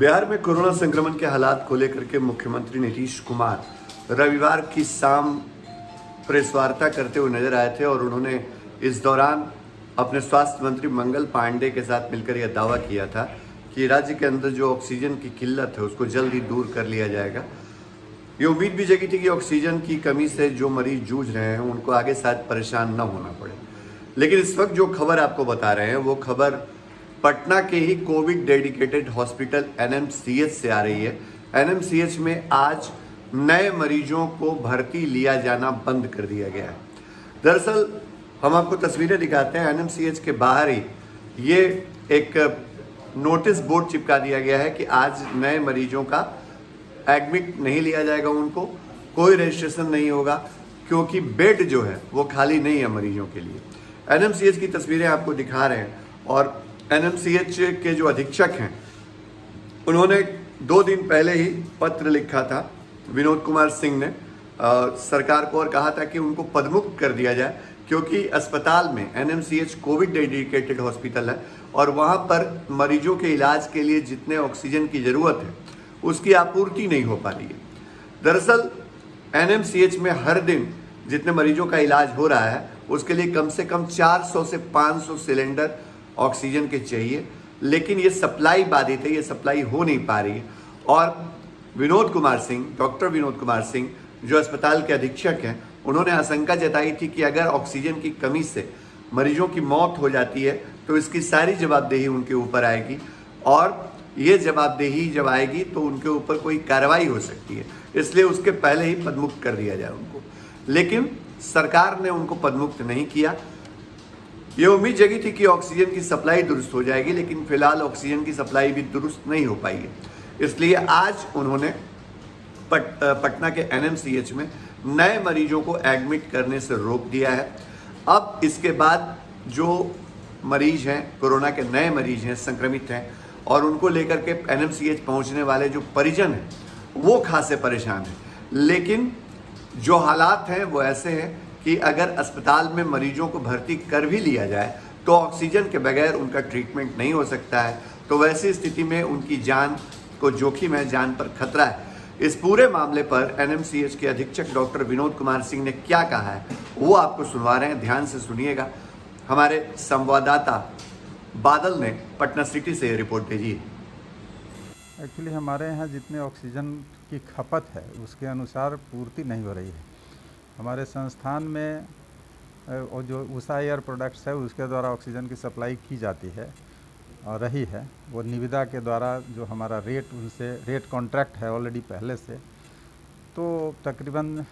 बिहार में कोरोना संक्रमण के हालात को लेकर के मुख्यमंत्री नीतीश कुमार रविवार की शाम प्रेस वार्ता करते हुए नजर आए थे और उन्होंने इस दौरान अपने स्वास्थ्य मंत्री मंगल पांडे के साथ मिलकर यह दावा किया था कि राज्य के अंदर जो ऑक्सीजन की किल्लत है उसको जल्द ही दूर कर लिया जाएगा। ये उम्मीद भी जगी थी कि ऑक्सीजन की कमी से जो मरीज जूझ रहे हैं उनको आगे शायद परेशान न होना पड़े, लेकिन इस वक्त जो खबर आपको बता रहे हैं वो खबर पटना के ही कोविड डेडिकेटेड हॉस्पिटल एनएमसीएच से आ रही है। एनएमसीएच में आज नए मरीजों को भर्ती लिया जाना बंद कर दिया गया है। दरअसल हम आपको तस्वीरें दिखाते हैं। एनएमसीएच के बाहर ही ये एक नोटिस बोर्ड चिपका दिया गया है कि आज नए मरीजों का एडमिट नहीं लिया जाएगा, उनको कोई रजिस्ट्रेशन नहीं होगा क्योंकि बेड जो है वो खाली नहीं है मरीजों के लिए। एनएमसीएच की तस्वीरें आपको दिखा रहे हैं और एनएमसीएच के जो अधीक्षक हैं उन्होंने 2 दिन पहले ही पत्र लिखा था विनोद कुमार सिंह ने सरकार को और कहा था कि उनको पदमुक्त कर दिया जाए क्योंकि अस्पताल में एनएमसीएच कोविड डेडिकेटेड हॉस्पिटल है और वहाँ पर मरीजों के इलाज के लिए जितने ऑक्सीजन की ज़रूरत है उसकी आपूर्ति नहीं हो पा रही है। दरअसल एनएमसीएच में हर दिन जितने मरीजों का इलाज हो रहा है उसके लिए कम से कम 400 से 500 सिलेंडर ऑक्सीजन के चाहिए, लेकिन ये सप्लाई बाधित है, ये सप्लाई हो नहीं पा रही है। और विनोद कुमार सिंह, डॉक्टर विनोद कुमार सिंह जो अस्पताल के अधीक्षक हैं, उन्होंने आशंका जताई थी कि अगर ऑक्सीजन की कमी से मरीजों की मौत हो जाती है तो इसकी सारी जवाबदेही उनके ऊपर आएगी और ये जवाबदेही जब आएगी तो उनके ऊपर कोई कार्रवाई हो सकती है, इसलिए उसके पहले ही पदमुक्त कर दिया जाए उनको। लेकिन सरकार ने उनको पदमुक्त नहीं किया। ये उम्मीद जगी थी कि ऑक्सीजन की सप्लाई दुरुस्त हो जाएगी, लेकिन फिलहाल ऑक्सीजन की सप्लाई भी दुरुस्त नहीं हो पाई है। इसलिए आज उन्होंने पटना के एनएमसीएच में नए मरीजों को एडमिट करने से रोक दिया है। अब इसके बाद जो मरीज हैं, कोरोना के नए मरीज हैं, संक्रमित हैं और उनको लेकर के एनएमसीएच पहुंचने वाले जो परिजन हैं वो खासे परेशान हैं। लेकिन जो हालात हैं वो ऐसे हैं कि अगर अस्पताल में मरीजों को भर्ती कर भी लिया जाए तो ऑक्सीजन के बगैर उनका ट्रीटमेंट नहीं हो सकता है, तो वैसी स्थिति में उनकी जान को जोखिम है, जान पर खतरा है। इस पूरे मामले पर एनएमसीएच के अधीक्षक डॉक्टर विनोद कुमार सिंह ने क्या कहा है वो आपको सुनवा रहे हैं, ध्यान से सुनिएगा। हमारे संवाददाता बादल ने पटना सिटी से रिपोर्ट भेजी है। एक्चुअली हमारे यहाँ जितने ऑक्सीजन की खपत है उसके अनुसार पूर्ति नहीं हो रही है। हमारे संस्थान में और जो उषा एयर प्रोडक्ट्स है उसके द्वारा ऑक्सीजन की सप्लाई की जाती है और रही है। वो निविदा के द्वारा जो हमारा उनसे रेट कॉन्ट्रैक्ट है ऑलरेडी पहले से, तो तकरीबन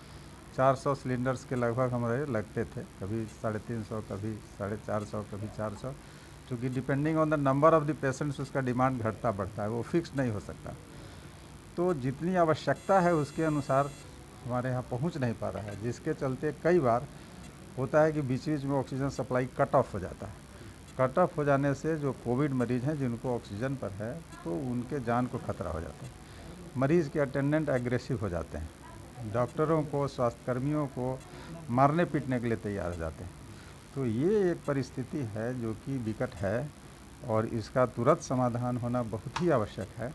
400 सिलेंडर्स के लगभग हमारे लगते थे, कभी 350, कभी 450, कभी 400, क्योंकि depending on the number of the patients उसका डिमांड घटता बढ़ता है, वो फिक्स नहीं हो सकता। तो जितनी आवश्यकता है उसके अनुसार हमारे यहाँ पहुँच नहीं पा रहा है, जिसके चलते कई बार होता है कि बीच बीच में ऑक्सीजन सप्लाई कट ऑफ हो जाता है। कट ऑफ हो जाने से जो कोविड मरीज़ हैं जिनको ऑक्सीजन पर है तो उनके जान को खतरा हो जाता है। मरीज़ के अटेंडेंट एग्रेसिव हो जाते हैं, डॉक्टरों को, स्वास्थ्यकर्मियों को मारने पीटने के लिए तैयार हो जाते हैं। तो ये एक परिस्थिति है जो कि विकट है और इसका तुरंत समाधान होना बहुत ही आवश्यक है।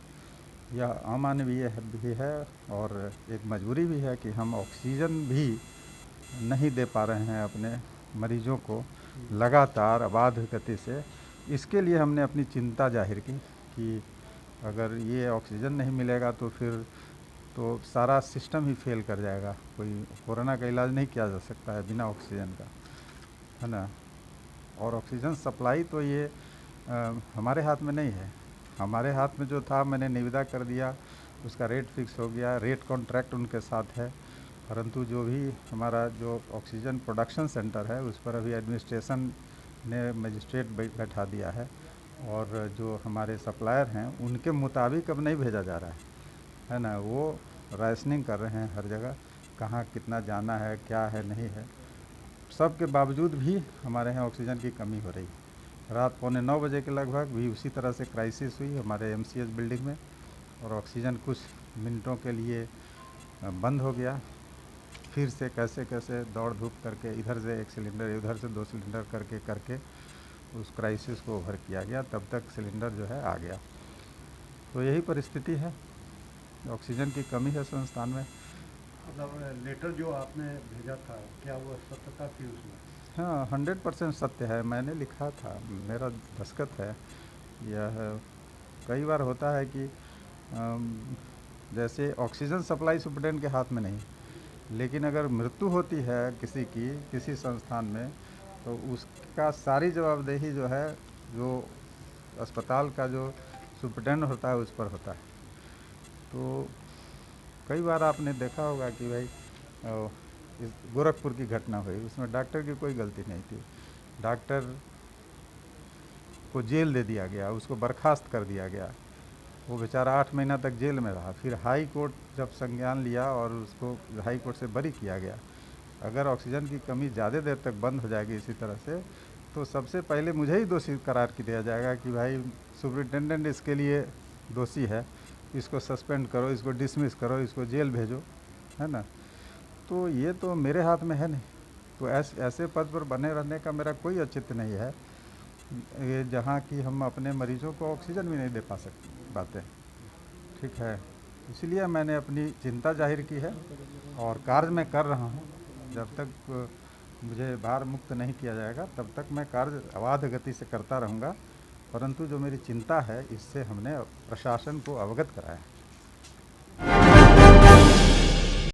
यह अमानवीय भी है और एक मजबूरी भी है कि हम ऑक्सीजन भी नहीं दे पा रहे हैं अपने मरीजों को लगातार अबाध गति से। इसके लिए हमने अपनी चिंता जाहिर की कि अगर ये ऑक्सीजन नहीं मिलेगा तो फिर तो सारा सिस्टम ही फेल कर जाएगा। कोई कोरोना का इलाज नहीं किया जा सकता है बिना ऑक्सीजन का, है ना। और ऑक्सीजन सप्लाई तो ये हमारे हाथ में नहीं है। हमारे हाथ में जो था मैंने निविदा कर दिया, उसका रेट फिक्स हो गया, रेट कॉन्ट्रैक्ट उनके साथ है, परंतु जो भी हमारा जो ऑक्सीजन प्रोडक्शन सेंटर है उस पर अभी एडमिनिस्ट्रेशन ने मजिस्ट्रेट बैठा दिया है और जो हमारे सप्लायर हैं उनके मुताबिक अब नहीं भेजा जा रहा है ना। वो राशनिंग कर रहे हैं हर जगह, कहाँ कितना जाना है, क्या है, नहीं है। सब के बावजूद भी हमारे यहाँ ऑक्सीजन की कमी हो रही है। रात 8:45 बजे के लगभग भी उसी तरह से क्राइसिस हुई हमारे एमसीएच बिल्डिंग में और ऑक्सीजन कुछ मिनटों के लिए बंद हो गया। फिर से कैसे कैसे दौड़ धूप करके इधर से 1 सिलेंडर, उधर से 2 सिलेंडर करके उस क्राइसिस को ओवर किया गया, तब तक सिलेंडर जो है आ गया। तो यही परिस्थिति है, ऑक्सीजन की कमी है संस्थान में। मतलब लेटर जो आपने भेजा था, क्या वो सत्यता थी उसमें? हाँ, 100% सत्य है, मैंने लिखा था, मेरा दस्तखत है। यह कई बार होता है कि जैसे ऑक्सीजन सप्लाई सुपरटेंडेंट के हाथ में नहीं, लेकिन अगर मृत्यु होती है किसी की किसी संस्थान में, तो उसका सारी जवाबदेही जो है, जो अस्पताल का जो सुपरटेंडेंट होता है उस पर होता है। तो कई बार आपने देखा होगा कि भाई इस गोरखपुर की घटना हुई, उसमें डॉक्टर की कोई गलती नहीं थी, डॉक्टर को जेल दे दिया गया, उसको बर्खास्त कर दिया गया, वो बेचारा 8 महीना तक जेल में रहा। फिर हाई कोर्ट जब संज्ञान लिया और उसको हाई कोर्ट से बरी किया गया। अगर ऑक्सीजन की कमी ज़्यादा देर तक बंद हो जाएगी इसी तरह से, तो सबसे पहले मुझे ही दोषी करार दिया जाएगा कि भाई सुपरिटेंडेंट इसके लिए दोषी है, इसको सस्पेंड करो, इसको डिसमिस करो, इसको जेल भेजो, है ना। तो ये तो मेरे हाथ में है नहीं। तो ऐसे पद पर बने रहने का मेरा कोई औचित्य नहीं है, ये जहाँ कि हम अपने मरीजों को ऑक्सीजन भी नहीं दे पाते। ठीक है, इसलिए मैंने अपनी चिंता जाहिर की है और कार्य मैं कर रहा हूँ। जब तक मुझे भार मुक्त नहीं किया जाएगा तब तक मैं कार्य अबाध गति से करता रहूँगा, परंतु जो मेरी चिंता है इससे हमने प्रशासन को अवगत कराया है।